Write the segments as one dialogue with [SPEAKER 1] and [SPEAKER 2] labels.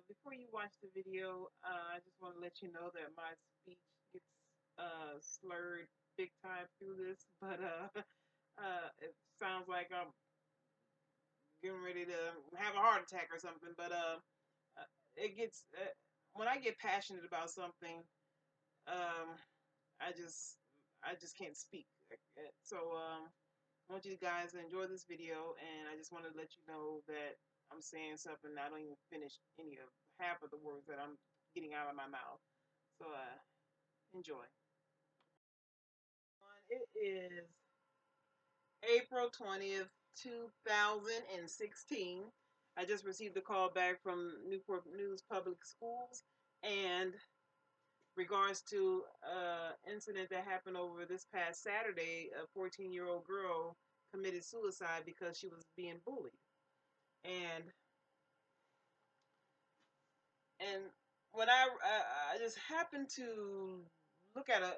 [SPEAKER 1] Before you watch the video, I just want to let you know that my speech gets slurred big time through this, but it sounds like I'm getting ready to have a heart attack or something. But it gets when I get passionate about something, um, I just I just can't speak. So I want you guys to enjoy this video, and I just want to let you know that I'm saying something. I don't even finish any of half of the words that I'm getting out of my mouth. So enjoy. It is April 20th, 2016. I just received a call back from Newport News Public Schools and regards to incident that happened over this past Saturday. A 14-year-old girl committed suicide because she was being bullied. And and when I just happened to look at a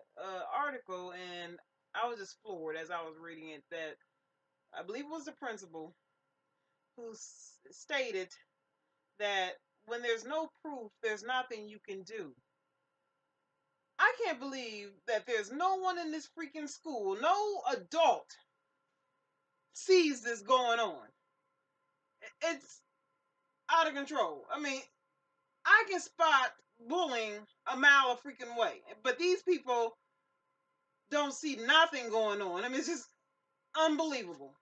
[SPEAKER 1] article, and I was just floored as I was reading it, that I believe it was the principal who stated that when there's no proof, there's nothing you can do. I can't believe that there's no one in this freaking school, no adult sees this going on. It's out of control. I mean, I can spot bullying a mile a freaking way, but these people don't see nothing going on. I mean, it's just unbelievable.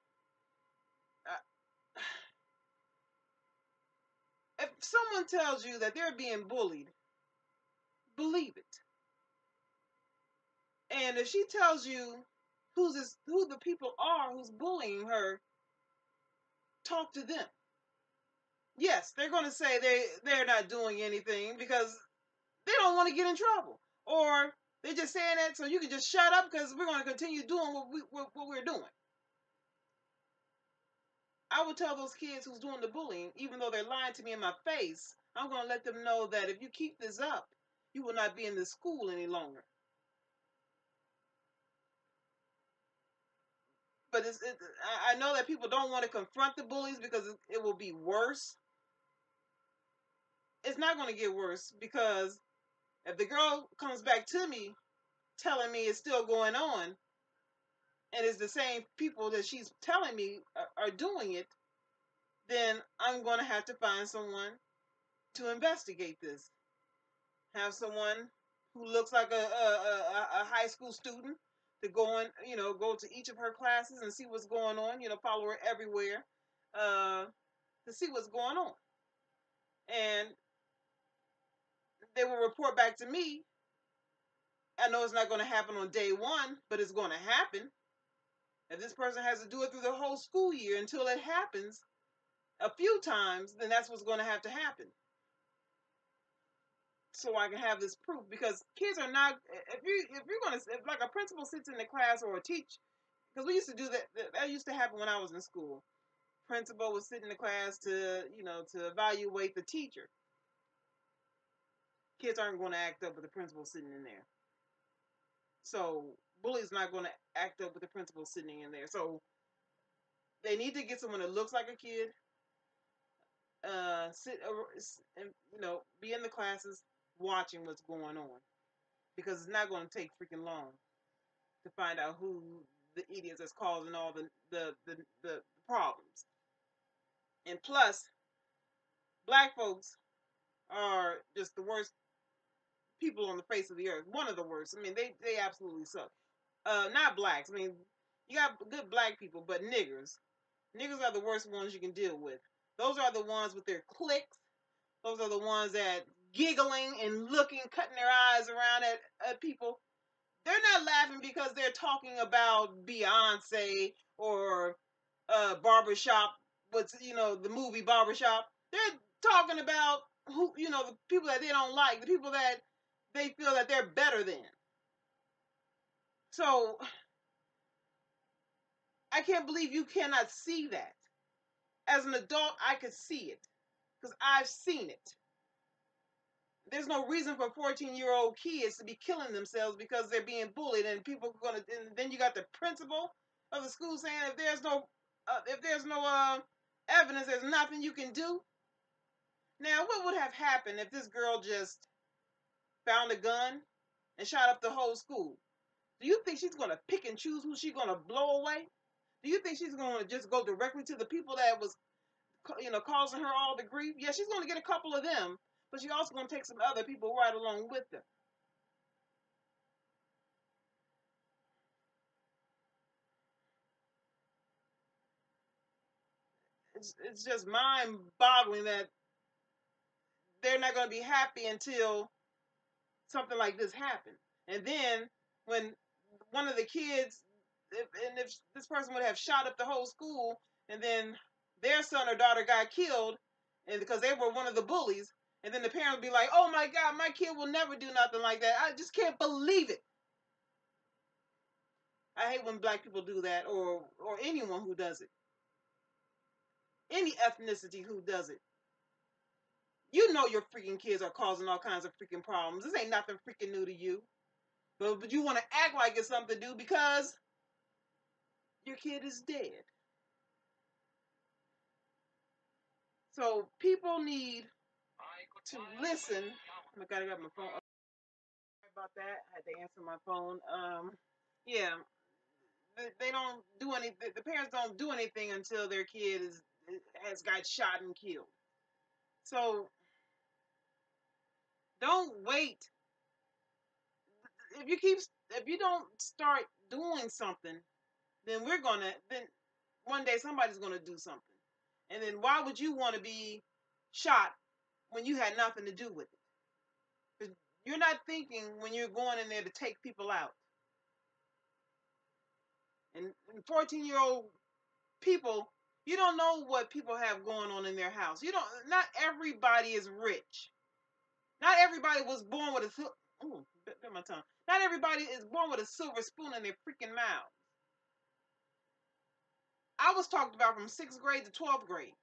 [SPEAKER 1] Uh, if someone tells you that they're being bullied, believe it. And if she tells you who the people are who's bullying her, talk to them. Yes, they're going to say they're not doing anything because they don't want to get in trouble, or they're just saying that so you can just shut up because we're going to continue doing what we're doing. I would tell those kids who's doing the bullying, even though they're lying to me in my face, I'm going to let them know that if you keep this up, you will not be in this school any longer. But I know that people don't want to confront the bullies because it will be worse. It's not going to get worse, because if the girl comes back to me telling me it's still going on, and it's the same people that she's telling me are doing it, then I'm going to have to find someone to investigate this. Have someone who looks like a high school student to go in, go to each of her classes and see what's going on, follow her everywhere, to see what's going on. And they will report back to me. I know it's not going to happen on day one, but it's going to happen. If this person has to do it through the whole school year until it happens a few times, then that's what's going to happen. So I can have this proof, because kids are not. If you're going to, if like a principal sits in the class, or a teacher, because we used to do that. That used to happen when I was in school. Principal would sit in the class to evaluate the teacher. Kids aren't going to act up with the principal sitting in there. So bully's not going to act up with the principal sitting in there. So they need to get someone that looks like a kid, sit and be in the classes watching what's going on, because it's not going to take freaking long to find out who the idiots that's causing all the problems. And plus, black folks are just the worst people on the face of the earth. One of the worst. I mean, they absolutely suck. Not blacks. I mean, you got good black people, but niggers. Niggers are the worst ones you can deal with. Those are the ones with their cliques. Those are the ones that giggling and looking, cutting their eyes around at people. They're not laughing because they're talking about Beyonce or Barbershop. What's the movie Barbershop? They're talking about the people that they don't like, the people that they feel that they're better than. So I can't believe you cannot see that. As an adult, I could see it because I've seen it. There's no reason for 14-year-old kids to be killing themselves because they're being bullied, and people are gonna. And then you got the principal of the school saying if there's no evidence, there's nothing you can do. Now, what would have happened if this girl just found a gun and shot up the whole school? Do you think she's going to pick and choose who she's going to blow away? Do you think she's going to just go directly to the people that was, causing her all the grief? Yeah, she's going to get a couple of them, but she's also going to take some other people right along with them. It's just mind-boggling that they're not going to be happy until something like this happens. And then when one of the kids, if this person would have shot up the whole school, and then their son or daughter got killed, and because they were one of the bullies, and then the parent would be like, "Oh my God, my kid will never do nothing like that. I just can't believe it." I hate when black people do that, or anyone who does it, any ethnicity who does it. You know your freaking kids are causing all kinds of freaking problems. This ain't nothing freaking new to you. But you want to act like it's something to do because your kid is dead. So people need to listen. Oh my God, I got my phone. Sorry about that. I had to answer my phone. Yeah, they don't do anything. The parents don't do anything until their kid has got shot and killed. So don't wait. If you don't start doing something, then then one day somebody's gonna do something. And then why would you want to be shot when you had nothing to do with it? Because you're not thinking when you're going in there to take people out. And 14-year-old people, you don't know what people have going on in their house. Not everybody is rich. Not everybody was born with bit my tongue. Not everybody is born with a silver spoon in their freaking mouth. I was talked about from 6th grade to 12th grade.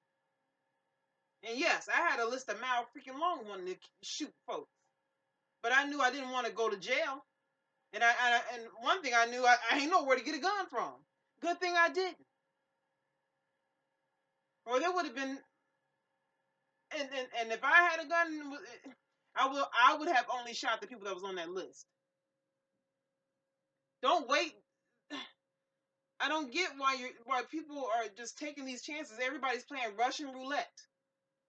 [SPEAKER 1] And yes, I had a list of mile freaking long wanting to shoot folks. But I knew I didn't want to go to jail. And and one thing I knew, I ain't know where to get a gun from. Good thing I didn't. Or there would have been, and if I had a gun, I would have only shot the people that was on that list. Don't wait. I don't get why people are just taking these chances. Everybody's playing Russian roulette,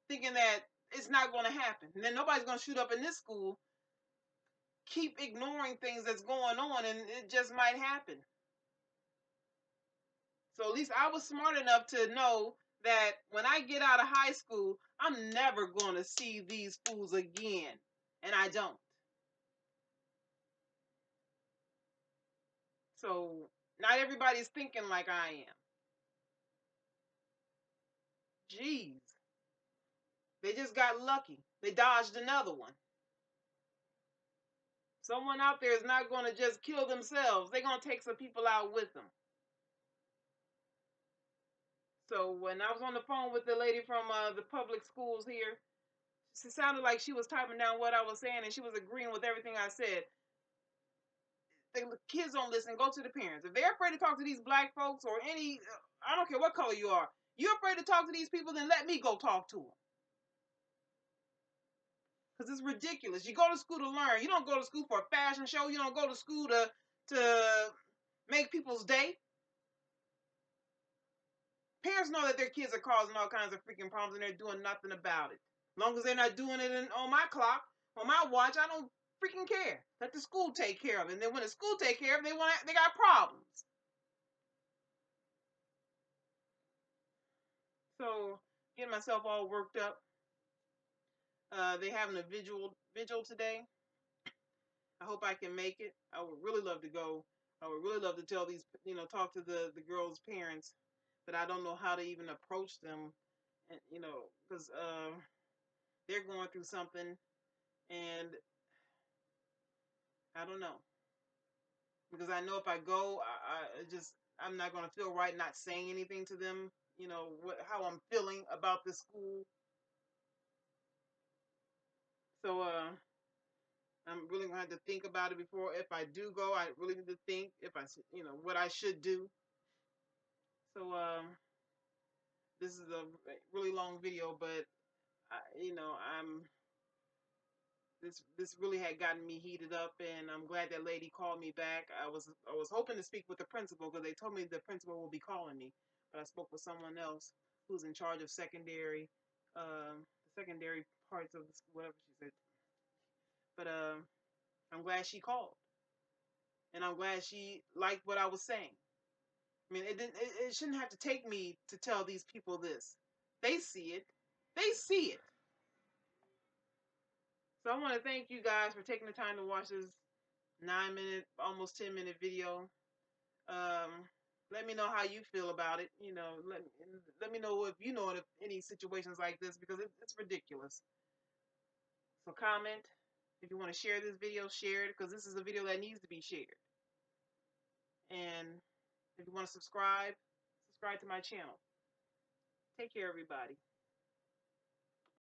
[SPEAKER 1] thinking that it's not going to happen. And then nobody's going to shoot up in this school. Keep ignoring things that's going on, and it just might happen. So at least I was smart enough to know that when I get out of high school, I'm never going to see these fools again. And I don't. So not everybody's thinking like I am. Jeez. They just got lucky. They dodged another one. Someone out there is not going to just kill themselves. They're going to take some people out with them. So when I was on the phone with the lady from the public schools here, it sounded like she was typing down what I was saying, and she was agreeing with everything I said. The kids don't listen. Go to the parents. If they're afraid to talk to these black folks or I don't care what color you are, you're afraid to talk to these people, then let me go talk to them. Because it's ridiculous. You go to school to learn. You don't go to school for a fashion show. You don't go to school to make people's day. Parents know that their kids are causing all kinds of freaking problems and they're doing nothing about it. As long as they're not doing it on my clock, on my watch, I don't freaking care. Let the school take care of it. And then when the school take care of it, they got problems. So getting myself all worked up. They having a vigil today. I hope I can make it. I would really love to go. I would really love to tell these, talk to the girls' parents, but I don't know how to even approach them, and because they're going through something, and I don't know, because I know if I go, I'm not going to feel right not saying anything to them. How I'm feeling about the school. So I'm really going to have to think about it before, if I do go, I really need to think if what I should do. So this is a really long video, but this really had gotten me heated up, and I'm glad that lady called me back. I was hoping to speak with the principal because they told me the principal will be calling me, but I spoke with someone else who's in charge of the secondary parts of whatever she said. But I'm glad she called, and I'm glad she liked what I was saying. I mean, it shouldn't have to take me to tell these people this. They see it. They see it. So I want to thank you guys for taking the time to watch this 9-minute, almost 10-minute video. Let me know how you feel about it. Let me know if you know of any situations like this, because it's ridiculous. So comment. If you want to share this video, share it, because this is a video that needs to be shared. And if you want to subscribe to my channel. Take care, everybody.